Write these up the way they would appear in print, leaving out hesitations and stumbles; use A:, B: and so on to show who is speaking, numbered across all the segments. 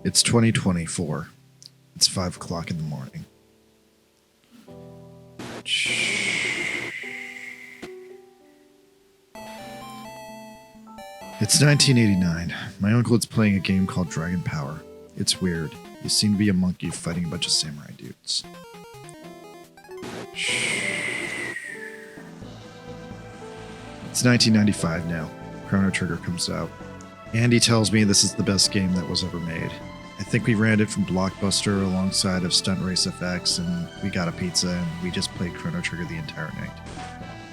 A: It's 2024. It's 5 o'clock in the morning. It's 1989. My uncle is playing a game called Dragon Power. It's weird. You seem to be a monkey fighting a bunch of samurai dudes. It's 1995 now. Chrono Trigger comes out. Andy tells me this is the best game that was ever made. I think we ran it from Blockbuster alongside of Stunt Race FX, and we got a pizza, and we just played Chrono Trigger the entire night.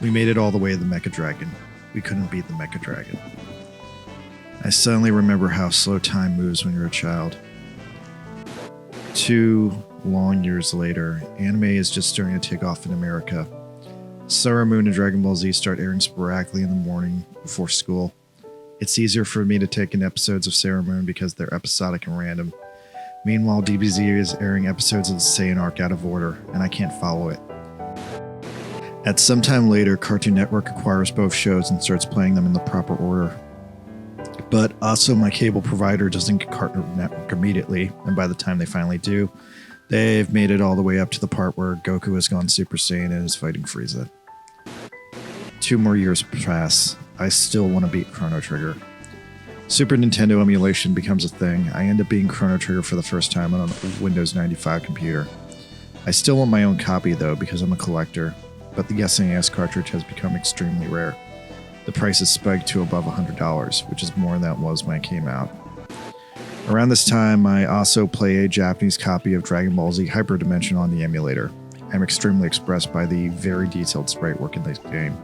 A: We made it all the way to the Mecha Dragon. We couldn't beat the Mecha Dragon. I suddenly remember how slow time moves when you're a child. 2 long years later, anime is just starting to take off in America. Sailor Moon and Dragon Ball Z start airing sporadically in the morning before school. It's easier for me to take in episodes of Sailor Moon because they're episodic and random. Meanwhile, DBZ is airing episodes of the Saiyan arc out of order, and I can't follow it. At some time later, Cartoon Network acquires both shows and starts playing them in the proper order. But also my cable provider doesn't get Cartoon Network immediately, and by the time they finally do, they've made it all the way up to the part where Goku has gone Super Saiyan and is fighting Frieza. 2 more years pass. I still want to beat Chrono Trigger. Super Nintendo emulation becomes a thing. I end up beating Chrono Trigger for the first time on a Windows 95 computer. I still want my own copy though because I'm a collector, but the SNES cartridge has become extremely rare. The price has spiked to above $100, which is more than it was when it came out. Around this time, I also play a Japanese copy of Dragon Ball Z Hyperdimension on the emulator. I'm extremely expressed by the very detailed sprite work in this game.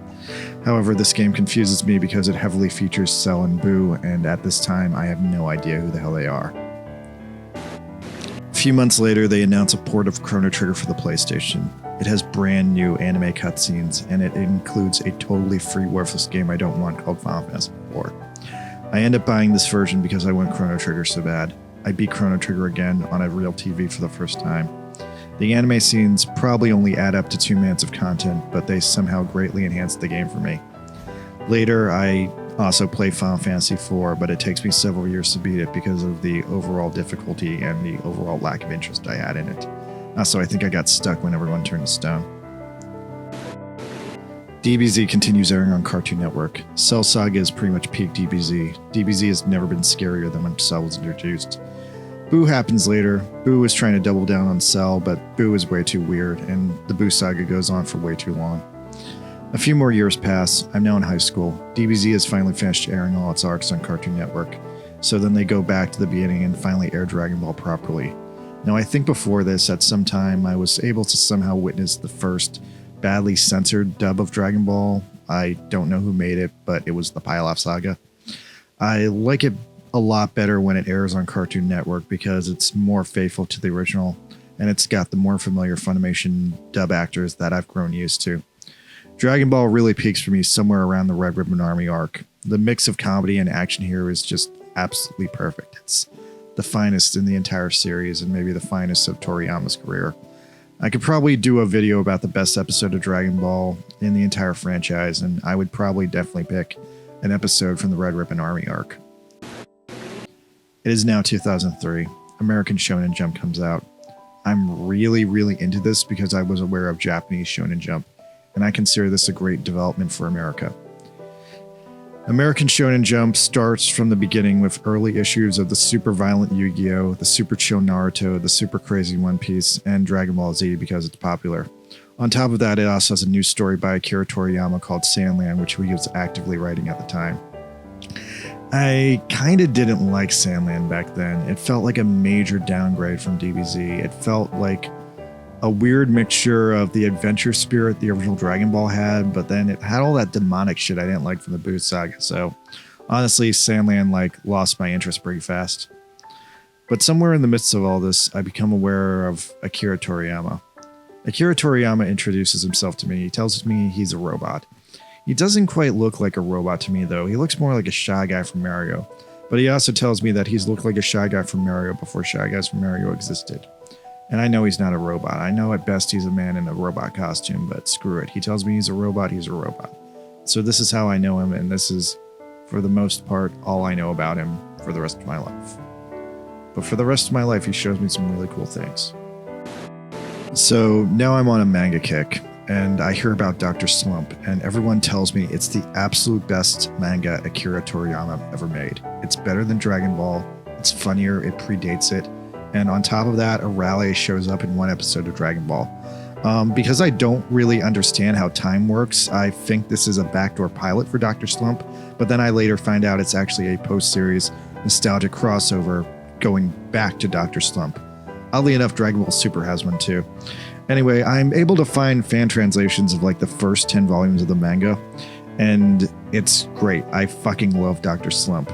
A: However, this game confuses me because it heavily features Cell and Boo, and at this time, I have no idea who the hell they are. A few months later, they announce a port of Chrono Trigger for the PlayStation. It has brand new anime cutscenes, and it includes a totally free, worthless game I don't want called Final Fantasy IV. I end up buying this version because I want Chrono Trigger so bad. I beat Chrono Trigger again on a real TV for the first time. The anime scenes probably only add up to 2 minutes of content, but they somehow greatly enhance the game for me. Later, I also play Final Fantasy IV, but it takes me several years to beat it because of the overall difficulty and the overall lack of interest I had in it. Also, I think I got stuck when everyone turned to stone. DBZ continues airing on Cartoon Network. Cell Saga is pretty much peak DBZ. DBZ has never been scarier than when Cell was introduced. Boo happens later. Boo was trying to double down on Cell, but Boo is way too weird, and the Boo saga goes on for way too long. A few more years pass. I'm now in high school. DBZ has finally finished airing all its arcs on Cartoon Network, so then they go back to the beginning and finally air Dragon Ball properly. Now, I think before this, at some time, I was able to somehow witness the first badly censored dub of Dragon Ball. I don't know who made it, but it was the Pilaf Saga. I like it a lot better when it airs on Cartoon Network because it's more faithful to the original, and it's got the more familiar Funimation dub actors that I've grown used to. Dragon Ball really peaks for me somewhere around the Red Ribbon Army arc. The mix of comedy and action here is just absolutely perfect. It's the finest in the entire series and maybe the finest of Toriyama's career. I could probably do a video about the best episode of Dragon Ball in the entire franchise, and I would probably definitely pick an episode from the Red Ribbon Army arc. It is now 2003. American Shonen Jump comes out. I'm really into this because I was aware of Japanese Shonen Jump, and I consider this a great development for America. American Shonen Jump starts from the beginning with early issues of the super violent Yu-Gi-Oh!, the super chill Naruto, the super crazy One Piece, and Dragon Ball Z because it's popular. On top of that, it also has a new story by Akira Toriyama called Sandland, which he was actively writing at the time. I kinda didn't like Sandland back then. It felt like a major downgrade from DBZ. It felt like a weird mixture of the adventure spirit the original Dragon Ball had, but then it had all that demonic shit I didn't like from the Boo Saga. So honestly, Sandland lost my interest pretty fast. But somewhere in the midst of all this, I become aware of Akira Toriyama. Akira Toriyama introduces himself to me. He tells me he's a robot. He doesn't quite look like a robot to me, though. He looks more like a Shy Guy from Mario. But he also tells me that he's looked like a Shy Guy from Mario before Shy Guys from Mario existed. And I know he's not a robot. I know at best he's a man in a robot costume, but screw it. He tells me he's a robot, he's a robot. So this is how I know him, and this is, for the most part, all I know about him for the rest of my life. but for the rest of my life, he shows me some really cool things. So now I'm on a manga kick, and I hear about Dr. Slump, and everyone tells me it's the absolute best manga Akira Toriyama ever made. It's better than Dragon Ball, it's funnier, it predates it, and on top of that, a rally shows up in one episode of Dragon Ball. Because I don't really understand how time works, I think this is a backdoor pilot for Dr. Slump, but then I later find out it's actually a post-series nostalgic crossover going back to Dr. Slump. Oddly enough, Dragon Ball Super has one too. Anyway, I'm able to find fan translations of like the first 10 volumes of the manga, and it's great. I fucking love Dr. Slump.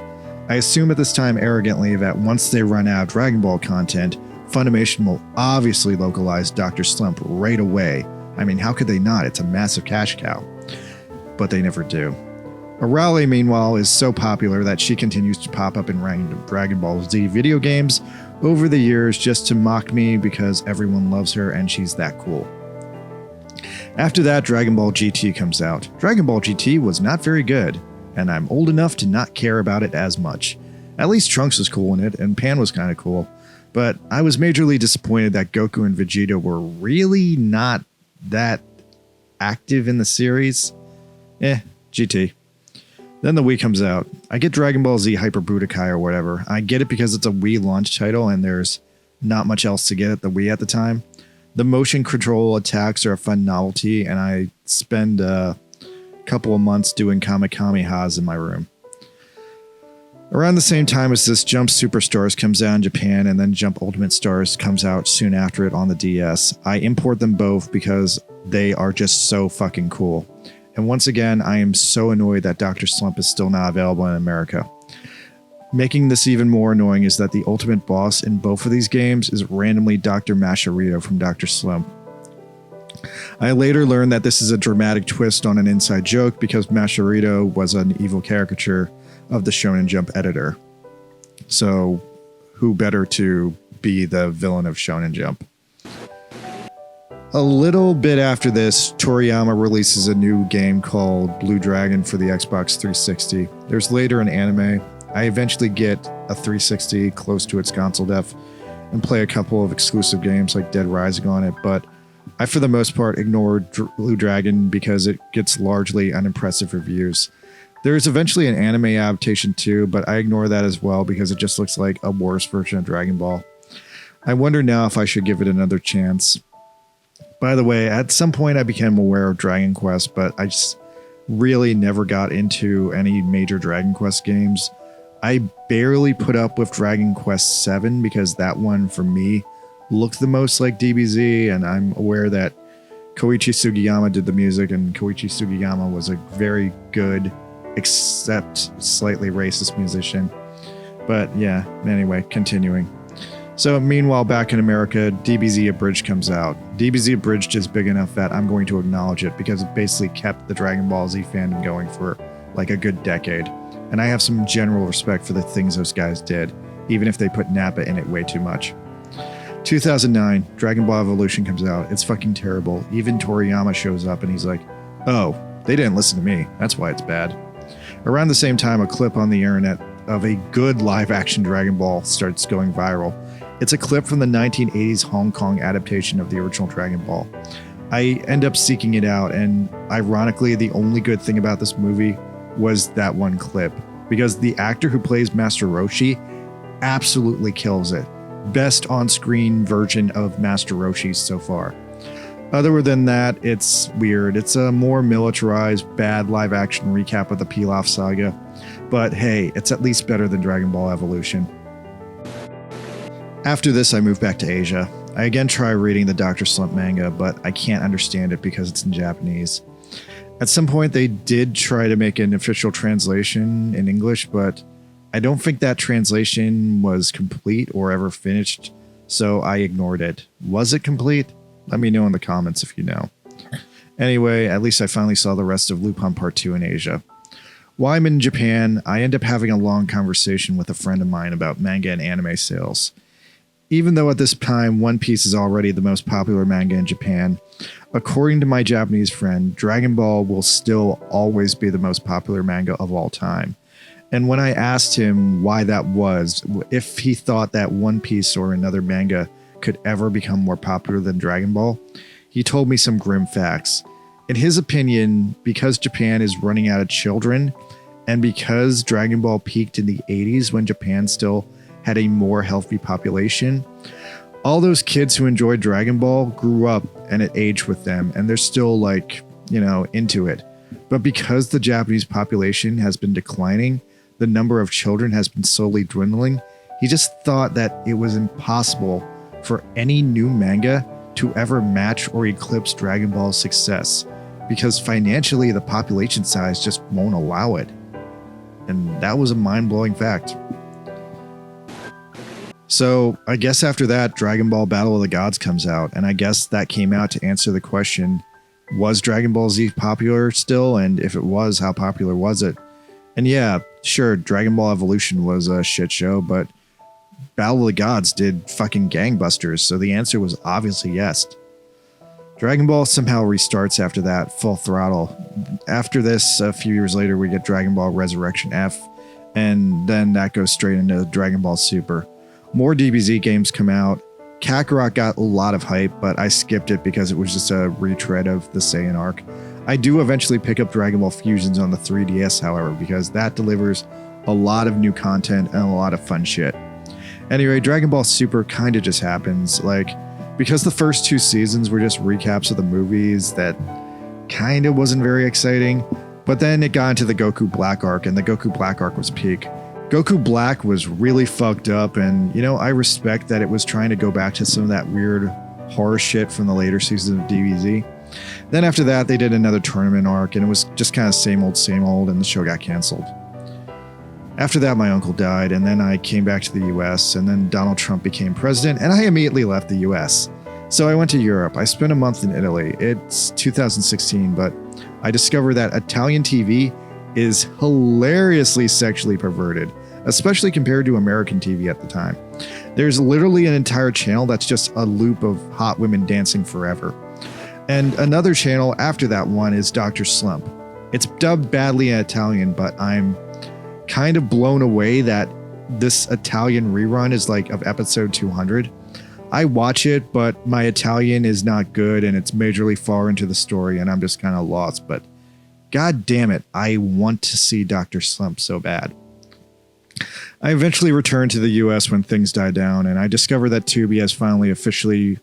A: I assume at this time arrogantly that once they run out of Dragon Ball content, Funimation will obviously localize Dr. Slump right away. I mean, how could they not? It's a massive cash cow. But they never do. Arale, meanwhile, is so popular that she continues to pop up in random Dragon Ball Z video games over the years just to mock me because everyone loves her and she's that cool. After that, Dragon Ball GT comes out. Dragon Ball GT was not very good, and I'm old enough to not care about it as much. At least Trunks was cool in it, and Pan was kind of cool. But I was majorly disappointed that Goku and Vegeta were really not that active in the series. GT. Then the Wii comes out. I get Dragon Ball Z Hyper Budokai or whatever. I get it because it's a Wii launch title and there's not much else to get at the Wii at the time. The motion control attacks are a fun novelty, and I spend a couple of months doing Kamehamehas in my room. Around the same time as this, Jump Superstars comes out in Japan, and then Jump Ultimate Stars comes out soon after it on the DS. I import them both because they are just so fucking cool. And once again, I am so annoyed that Dr. Slump is still not available in America. Making this even more annoying is that the ultimate boss in both of these games is randomly Dr. Mascherito from Dr. Slump. I later learned that this is a dramatic twist on an inside joke because Mascherito was an evil caricature of the Shonen Jump editor. So, who better to be the villain of Shonen Jump? A little bit after this, Toriyama releases a new game called Blue Dragon for the Xbox 360. There's later an anime. I eventually get a 360 close to its console def and play a couple of exclusive games like Dead Rising on it, but I for the most part ignored Blue Dragon because it gets largely unimpressive reviews. There is eventually an anime adaptation too, but I ignore that as well because it just looks like a worse version of Dragon Ball. I wonder now if I should give it another chance. By the way, at some point I became aware of Dragon Quest, but I just really never got into any major Dragon Quest games. I barely put up with Dragon Quest VII because that one, for me, looked the most like DBZ, and I'm aware that Koichi Sugiyama did the music, and Koichi Sugiyama was a very good, except slightly racist musician. But yeah, anyway, continuing. So meanwhile, back in America, DBZ Abridged comes out. DBZ Abridged is big enough that I'm going to acknowledge it because it basically kept the Dragon Ball Z fandom going for like a good decade. And I have some general respect for the things those guys did, even if they put Nappa in it way too much. 2009, Dragon Ball Evolution comes out. It's fucking terrible. Even Toriyama shows up and he's like, oh, they didn't listen to me. That's why it's bad. Around the same time, a clip on the internet of a good live-action Dragon Ball starts going viral. It's a clip from the 1980s Hong Kong adaptation of the original Dragon Ball. I end up seeking it out, and ironically, the only good thing about this movie was that one clip, because the actor who plays Master Roshi absolutely kills it. Best on-screen version of Master Roshi so far. Other than that, it's weird. It's a more militarized, bad live-action recap of the Pilaf saga. But hey, it's at least better than Dragon Ball Evolution. After this, I moved back to Asia. I again try reading the Dr. Slump manga, but I can't understand it because it's in Japanese. At some point, they did try to make an official translation in English, but I don't think that translation was complete or ever finished, so I ignored it. Was it complete? Let me know in the comments if you know. Anyway, at least I finally saw the rest of Lupin Part 2 in Asia. While I'm in Japan, I end up having a long conversation with a friend of mine about manga and anime sales. Even though at this time One Piece is already the most popular manga in Japan, according to my Japanese friend, Dragon Ball will still always be the most popular manga of all time. And when I asked him why that was, if he thought that One Piece or another manga could ever become more popular than Dragon Ball, he told me some grim facts. In his opinion, because Japan is running out of children, and because Dragon Ball peaked in the 80s when Japan still had a more healthy population, all those kids who enjoyed Dragon Ball grew up and it aged with them, and they're still into it. But because the Japanese population has been declining, the number of children has been slowly dwindling, he just thought that it was impossible for any new manga to ever match or eclipse Dragon Ball's success, because financially the population size just won't allow it. And that was a mind-blowing fact. So I guess after that, Dragon Ball Battle of the Gods comes out, and I guess that came out to answer the question, was Dragon Ball Z popular still? And if it was, how popular was it? And yeah, sure, Dragon Ball Evolution was a shit show, but Battle of the Gods did fucking gangbusters, so the answer was obviously yes. Dragon Ball somehow restarts after that, full throttle. After this, a few years later, we get Dragon Ball Resurrection F, and then that goes straight into Dragon Ball Super. More DBZ games come out. Kakarot got a lot of hype, but I skipped it because it was just a retread of the Saiyan arc. I do eventually pick up Dragon Ball Fusions on the 3DS, however, because that delivers a lot of new content and a lot of fun shit. Anyway, Dragon Ball Super kind of just happens, because the first 2 seasons were just recaps of the movies, that kind of wasn't very exciting, but then it got into the Goku Black arc, and the Goku Black arc was peak. Goku Black was really fucked up, and, I respect that it was trying to go back to some of that weird horror shit from the later seasons of DBZ. Then after that, they did another tournament arc, and it was just kind of same old, and the show got canceled. After that, my uncle died, and then I came back to the US, and then Donald Trump became president, and I immediately left the US. So I went to Europe. I spent a month in Italy. It's 2016, but I discovered that Italian TV is hilariously sexually perverted, especially compared to American TV at the time. There's literally an entire channel that's just a loop of hot women dancing forever. And another channel after that one is Dr. Slump. It's dubbed badly in Italian, but I'm kind of blown away that this Italian rerun is of episode 200. I watch it, but my Italian is not good and it's majorly far into the story and I'm just kind of lost, but god damn it, I want to see Dr. Slump so bad. I eventually returned to the US when things died down, and I discovered that Tubi has finally officially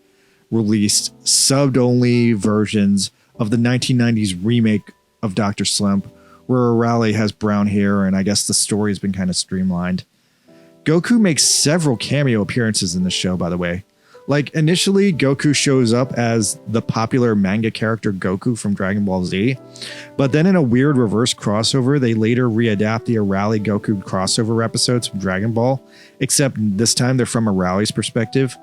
A: released subbed-only versions of the 1990s remake of Dr. Slump, where Arale has brown hair, and I guess the story has been kind of streamlined. Goku makes several cameo appearances in the show, by the way. Initially, Goku shows up as the popular manga character Goku from Dragon Ball Z, but then in a weird reverse crossover, they later readapt the Arale Goku crossover episodes from Dragon Ball, except this time they're from Arale's perspective.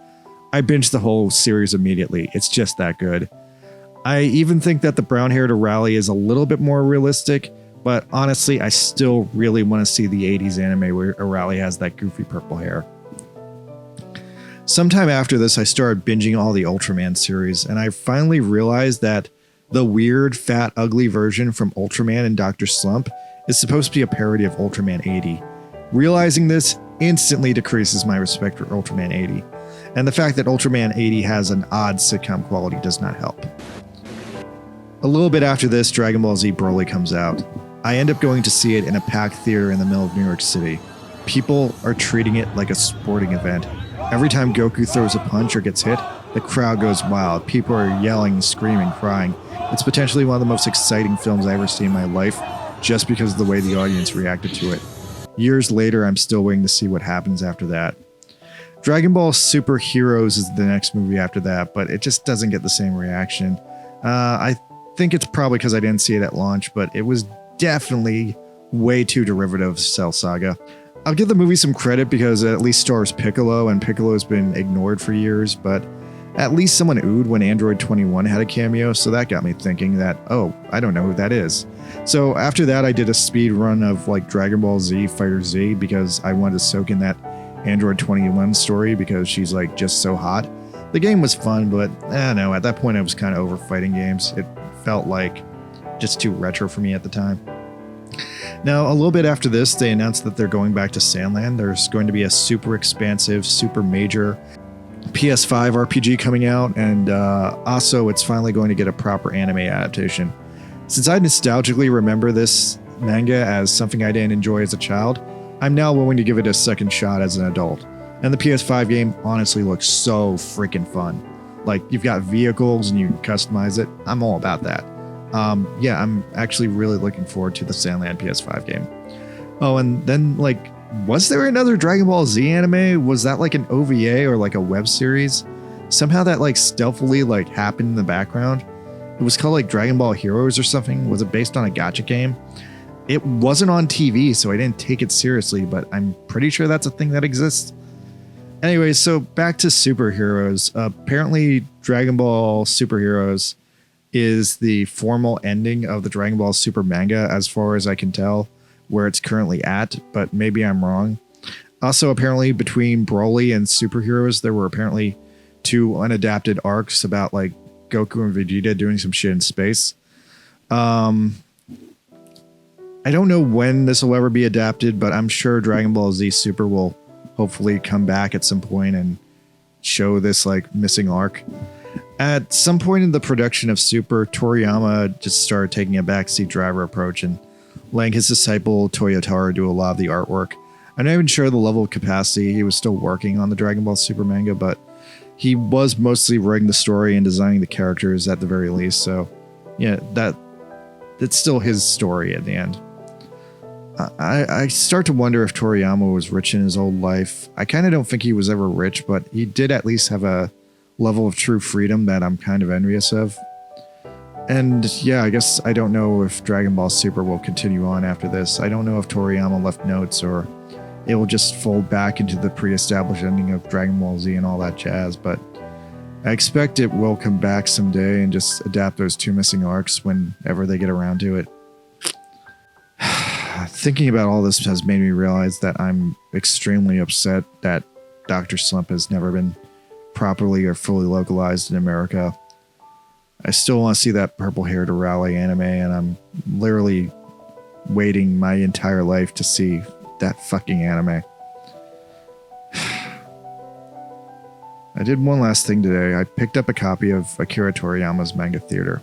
A: I binged the whole series immediately. It's just that good. I even think that the brown-haired Arale is a little bit more realistic, but honestly, I still really want to see the 80s anime where Arale has that goofy purple hair. Sometime after this, I started binging all the Ultraman series, and I finally realized that the weird, fat, ugly version from Ultraman and Dr. Slump is supposed to be a parody of Ultraman 80. Realizing this instantly decreases my respect for Ultraman 80, and the fact that Ultraman 80 has an odd sitcom quality does not help. A little bit after this, Dragon Ball Z Broly comes out. I end up going to see it in a packed theater in the middle of New York City. People are treating it like a sporting event. Every time Goku throws a punch or gets hit, the crowd goes wild. People are yelling, screaming, crying. It's potentially one of the most exciting films I ever seen in my life, just because of the way the audience reacted to it. Years later, I'm still waiting to see what happens after that. Dragon Ball Super Heroes is the next movie after that, but it just doesn't get the same reaction. I think it's probably because I didn't see it at launch, but it was definitely way too derivative of Cell Saga. I'll give the movie some credit because it at least stars Piccolo, and Piccolo's been ignored for years, but at least someone oohed when Android 21 had a cameo, so that got me thinking that, oh, I don't know who that is. So after that, I did a speed run of Dragon Ball Z Fighter Z because I wanted to soak in that Android 21 story because she's just so hot. The game was fun, but I don't know, at that point I was kind of over fighting games. It felt just too retro for me at the time. Now, a little bit after this, they announced that they're going back to Sandland. There's going to be a super expansive, super major PS5 RPG coming out, and also it's finally going to get a proper anime adaptation. Since I nostalgically remember this manga as something I didn't enjoy as a child, I'm now willing to give it a second shot as an adult. And the PS5 game honestly looks so freaking fun. Like, you've got vehicles and you can customize it. I'm all about that. Yeah, I'm actually really looking forward to the Sandland PS5 game. Oh, and then, like, was there another Dragon Ball Z anime? Was that like an OVA or like a web series? Somehow that like stealthily like happened in the background. It was called like Dragon Ball Heroes or something. Was it based on a gacha game? It wasn't on TV, so I didn't take it seriously, but I'm pretty sure that's a thing that exists. Anyway, so back to superheroes. Apparently, Dragon Ball Superheroes is the formal ending of the Dragon Ball Super manga, as far as I can tell, where it's currently at, but maybe I'm wrong. Also, apparently, between Broly and Superheroes, there were apparently 2 unadapted arcs about like Goku and Vegeta doing some shit in space. I don't know when this will ever be adapted, but I'm sure Dragon Ball Z Super will hopefully come back at some point and show this like missing arc. At some point in the production of Super, Toriyama just started taking a backseat driver approach and letting his disciple Toyotaro do a lot of the artwork. I'm not even sure the level of capacity he was still working on the Dragon Ball Super manga, but he was mostly writing the story and designing the characters at the very least. So yeah, that's still his story at the end. I start to wonder if Toriyama was rich in his old life. I kind of don't think he was ever rich, but he did at least have a level of true freedom that I'm kind of envious of. And yeah, I guess I don't know if Dragon Ball Super will continue on after this. I don't know if Toriyama left notes or it will just fold back into the pre-established ending of Dragon Ball Z and all that jazz, but I expect it will come back someday and just adapt those 2 missing arcs whenever they get around to it. Thinking about all this has made me realize that I'm extremely upset that Dr. Slump has never been properly or fully localized in America. I still want to see that purple-haired Raleigh anime, and I'm literally waiting my entire life to see that fucking anime. I did one last thing today. I picked up a copy of Akira Toriyama's Manga Theater.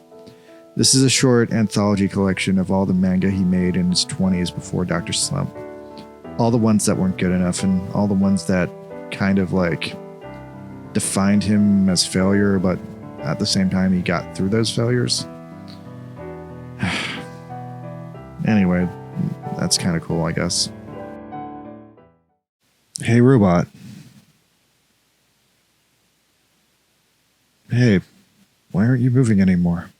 A: This is a short anthology collection of all the manga he made in his 20s before Dr. Slump. All the ones that weren't good enough and all the ones that kind of like defined him as failure, but at the same time he got through those failures. Anyway, that's kind of cool, I guess. Hey, robot. Hey, why aren't you moving anymore?